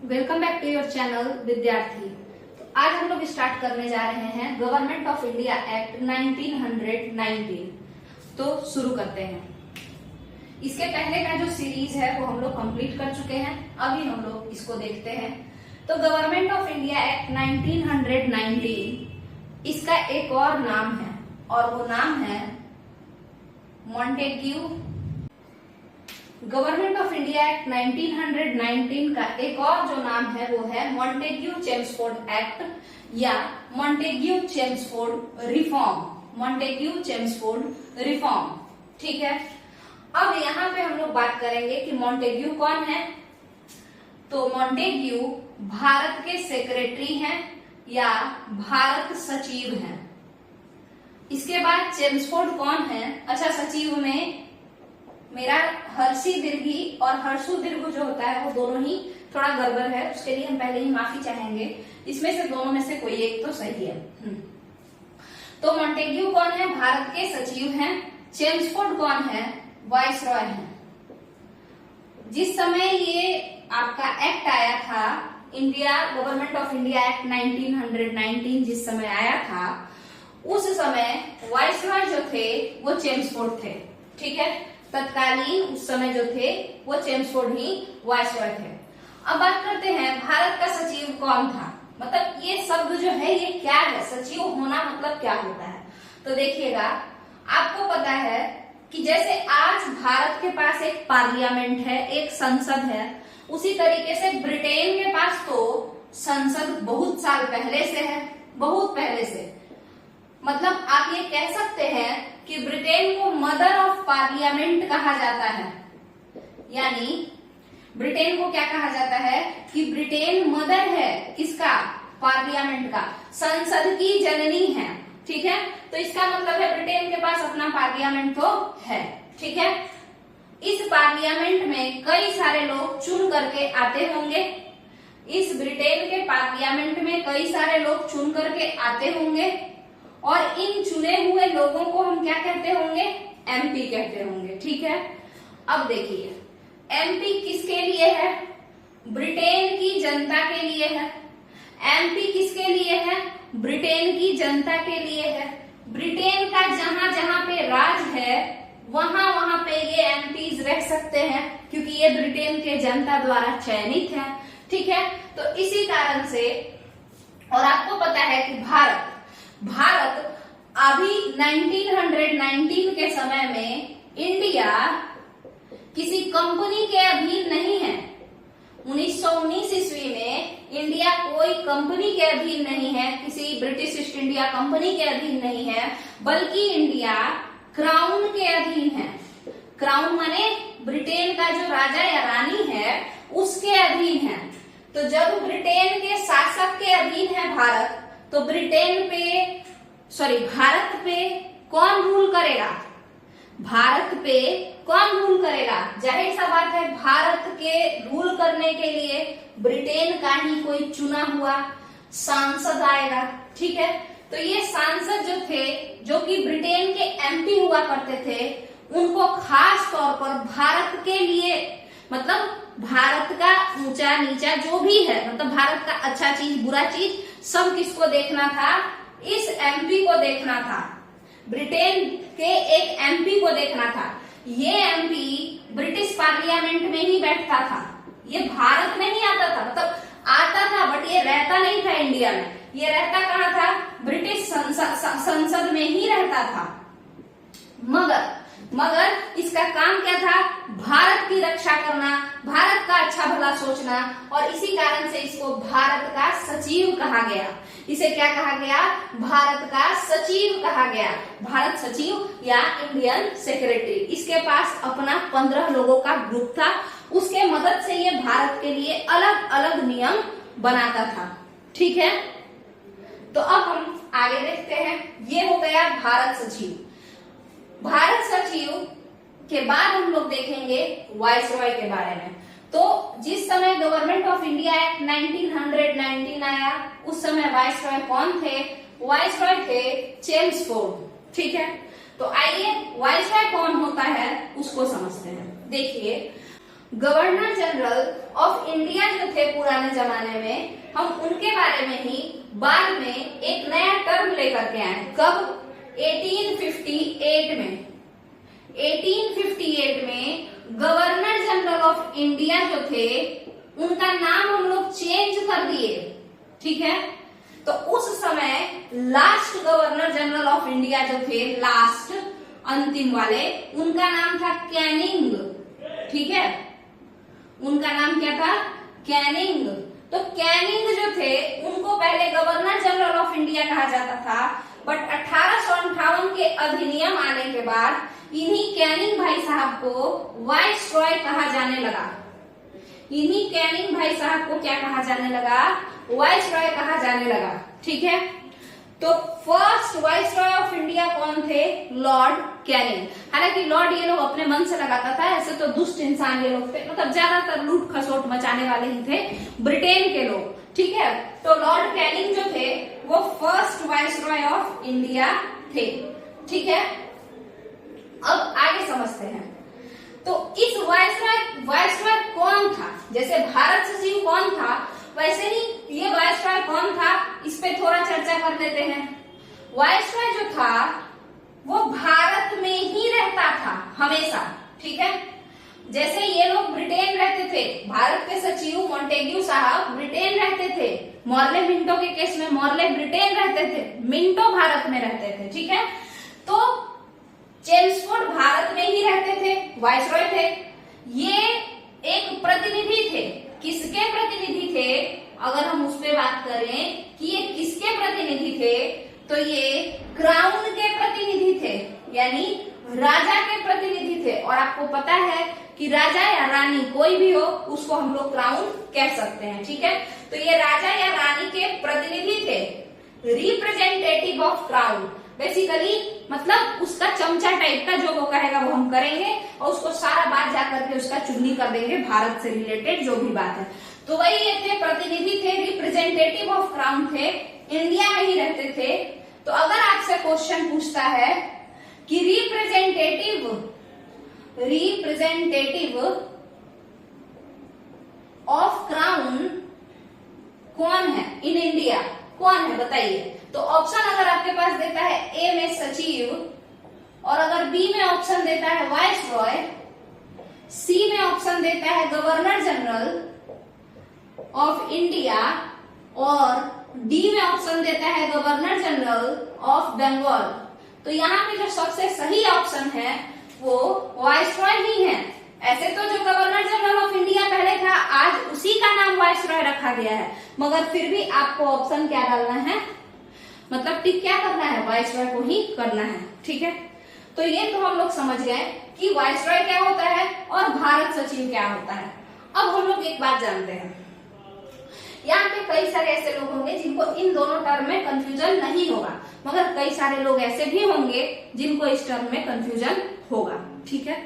Welcome back to your channel Vidyarthi. तो आज हम लोग स्टार्ट करने जा रहे हैं गवर्नमेंट ऑफ इंडिया एक्ट 1919। तो शुरू करते हैं। इसके पहले का जो सीरीज है वो हम लोग कंप्लीट कर चुके हैं, अभी हम लोग इसको देखते हैं। तो गवर्नमेंट ऑफ इंडिया एक्ट 1919, इसका एक और नाम है और वो नाम है Montagu. Government of India act 1919 का एक और जो नाम है वो है मॉन्टेग्यू चेम्सफोर्ड एक्ट या Montagu Chelmsford reform. Montagu Chelmsford reform, ठीक है। अब यहाँ पे हम लोग बात करेंगे कि मॉन्टेग्यू कौन है। तो मॉन्टेग्यू भारत के सेक्रेटरी हैं या भारत सचिव हैं। इसके बाद चेम्सफोर्ड कौन है? अच्छा, सचिव में मेरा हर्षी दीर्घी और हर्षु दीर्घ जो होता है वो दोनों ही थोड़ा गड़बड़ है, उसके लिए हम पहले ही माफी चाहेंगे। इसमें से दोनों में से कोई एक तो सही है। तो मॉन्टेग्यू कौन है? भारत के सचिव हैं। चेम्सफोर्ड कौन है? वाइसरॉय हैं। जिस समय ये आपका एक्ट आया था, India government of India act 1919 जिस समय आया था, उस समय वाइसरॉय जो थे वो चेम्सफोर्ड थे, ठीक है। तत्कालीन उस समय जो थे वो चेम्सफोर्ड ही वाइसरॉय थे। अब बात करते हैं भारत का सचिव कौन था। मतलब ये शब्द जो है ये क्या है, सचिव होना मतलब क्या होता है। तो देखिएगा, आपको पता है कि जैसे आज भारत के पास एक पार्लियामेंट है, एक संसद है, उसी तरीके से ब्रिटेन के पास तो संसद बहुत साल पहले से है, बहुत पहले से। मतलब आप ये कह सकते हैं कि ब्रिटेन को मदर ऑफ पार्लियामेंट कहा जाता है। यानी ब्रिटेन को क्या कहा जाता है कि ब्रिटेन मदर है किसका? पार्लियामेंट का, संसद की जननी है, ठीक है। तो इसका मतलब है ब्रिटेन के पास अपना पार्लियामेंट तो है, ठीक है। इस पार्लियामेंट में कई सारे लोग चुन करके आते होंगे। इस ब्रिटेन के पार्लियामेंट में कई सारे लोग चुन करके आते होंगे और इन चुने हुए लोगों को हम क्या कहते होंगे? एमपी कहते होंगे, ठीक है। अब देखिए, एमपी किसके लिए है? ब्रिटेन की जनता के लिए है। एमपी किसके लिए है? ब्रिटेन की जनता के लिए है। ब्रिटेन का जहां जहां पे राज है वहां वहां पे ये एमपीज रह सकते हैं, क्योंकि ये ब्रिटेन के जनता द्वारा चयनित है, ठीक है। तो इसी कारण से, और आपको पता है कि भारत अभी 1919 के समय में इंडिया किसी कंपनी के अधीन नहीं है। 1919 ईस्वी में इंडिया कोई कंपनी के अधीन नहीं है, किसी ब्रिटिश ईस्ट इंडिया कंपनी के अधीन नहीं है, बल्कि इंडिया क्राउन के अधीन है। क्राउन माने ब्रिटेन का जो राजा या रानी है उसके अधीन है। तो जब ब्रिटेन के शासक के अधीन है भारत, तो भारत पे कौन रूल करेगा? भारत पे कौन रूल करेगा? जाहिर सा बात है, भारत के रूल करने के लिए ब्रिटेन का ही कोई चुना हुआ सांसद आएगा, ठीक है। तो ये सांसद जो थे, जो कि ब्रिटेन के एमपी हुआ करते थे, उनको खास तौर पर भारत के लिए, मतलब भारत का ऊंचा नीचा जो भी है, मतलब भारत का अच्छा चीज बुरा चीज सब किसको देखना था? इस एमपी को देखना था। ब्रिटेन के एक एमपी को देखना था। ये एमपी ब्रिटिश पार्लियामेंट में ही बैठता था, ये भारत में ही आता था। मतलब आता था बट ये रहता नहीं था इंडिया में, ये रहता कहाँ था? ब्रिटिश संसद में ही रहता था। मगर इसका काम क्या था? भारत की रक्षा करना, भारत का अच्छा भला सोचना, और इसी कारण से इसको भारत का सचिव कहा गया। इसे क्या कहा गया? भारत का सचिव कहा गया। भारत सचिव या इंडियन सेक्रेटरी। इसके पास अपना 15 लोगों का ग्रुप था, उसके मदद से ये भारत के लिए अलग अलग नियम बनाता था, ठीक है। तो अब हम आगे देखते हैं। ये हो गया भारत सचिव। भारत सचिव के बाद हम लोग देखेंगे वाइसरॉय के बारे में। तो जिस समय गवर्नमेंट ऑफ इंडिया एक्ट 1919 आया, उस समय वाइसरॉय कौन थे? वाइसरॉय थे चेम्सफोर्ड, ठीक है। तो आइए वाइसरॉय कौन होता है उसको समझते हैं। देखिए, गवर्नर जनरल ऑफ इंडिया जो थे पुराने जमाने में, हम उनके बारे में ही बाद में एक नया टर्म लेकर के आए। कब? 1858 में। 1858 में गवर्नर जनरल ऑफ इंडिया जो थे उनका नाम हम लोग चेंज कर दिए, ठीक है। तो उस समय last governor general of India जो थे, लास्ट अंतिम वाले, उनका नाम था कैनिंग, ठीक है। उनका नाम क्या था? कैनिंग। तो कैनिंग जो थे उनको पहले गवर्नर जनरल ऑफ इंडिया कहा जाता था, बट 1858 के अधिनियम आने के बाद इन्हीं कैनिंग भाई साहब को वाइसरॉय कहा जाने लगा। इन्हीं कैनिंग भाई साहब को क्या कहा जाने लगा? वाइसरॉय कहा जाने लगा, ठीक है। तो फर्स्ट वाइसरॉय ऑफ इंडिया कौन थे? Lord Canning. हालांकि लॉर्ड ये लोग अपने मन से लगाता था, ऐसे तो दुष्ट इंसान ये लोग थे, मतलब ज्यादातर लूट खसोट मचाने वाले ही थे, ब्रिटेन के लोग, ठीक है। तो लॉर्ड कैनिंग जो थे वो फर्स्ट वाइसरॉय ऑफ इंडिया थे, ठीक है। अब आगे समझते हैं। तो इस वाइसरॉय कौन था? जैसे भारत सचिव कौन था, वैसे ही ये वाइसरॉय कौन था, इस पे थोड़ा चर्चा कर लेते हैं। वाइसरॉय जो था वो भारत में ही रहता था हमेशा, ठीक है। जैसे ये लोग ब्रिटेन रहते थे, भारत के सचिव मॉन्टेग्यू साहब ब्रिटेन रहते थे, मॉर्ले मिंटो के केस में मॉर्ले ब्रिटेन रहते थे, मिंटो भारत में रहते थे, ठीक है। तो चेम्सफोर्ड भारत में ही रहते थे, वाइसरॉय थे। ये एक प्रतिनिधि थे। किसके प्रतिनिधि थे? अगर हम उस पर बात करें कि ये किसके प्रतिनिधि थे, तो ये क्राउन के प्रतिनिधि थे, यानी राजा के प्रतिनिधि थे। और आपको पता है कि राजा या रानी कोई भी हो उसको हम लोग क्राउन कह सकते हैं, ठीक है। तो ये राजा या रानी के प्रतिनिधि थे, रिप्रेजेंटेटिव ऑफ क्राउन। बेसिकली मतलब उसका चमचा टाइप का जो वो कहेगा वो हम करेंगे, और उसको सारा बात जाकर के उसका चुगली कर देंगे, भारत से रिलेटेड जो भी बात है। तो वही ये थे, प्रतिनिधि थे, रिप्रेजेंटेटिव ऑफ क्राउन थे, इंडिया में ही रहते थे। तो अगर आपसे क्वेश्चन पूछता है कि रिप्रेजेंटेटिव ऑफ क्राउन कौन है इन इंडिया, कौन है बताइए। तो ऑप्शन अगर आपके पास देता है ए में सचिव, और अगर बी में ऑप्शन देता है वाइसरॉय, सी में ऑप्शन देता है गवर्नर जनरल ऑफ इंडिया, और डी में ऑप्शन देता है गवर्नर जनरल ऑफ बंगाल, तो यहाँ पे जो सबसे सही ऑप्शन है वो वाइसरॉय ही है। ऐसे तो जो गवर्नर जनरल ऑफ इंडिया पहले था, आज उसी का नाम वाइसरॉय रखा गया है, मगर फिर भी आपको ऑप्शन क्या डालना है, मतलब टिक क्या करना है, वाइसरॉय को ही करना है, ठीक है। तो ये तो हम लोग समझ गए कि वाइसरॉय क्या होता है और भारत सचिव क्या होता है। अब हम लोग एक बात जानते हैं, यहाँ पे कई सारे ऐसे लोग होंगे जिनको इन दोनों टर्म में कंफ्यूजन नहीं होगा, मगर कई सारे लोग ऐसे भी होंगे जिनको इस टर्म में कंफ्यूजन होगा, ठीक है।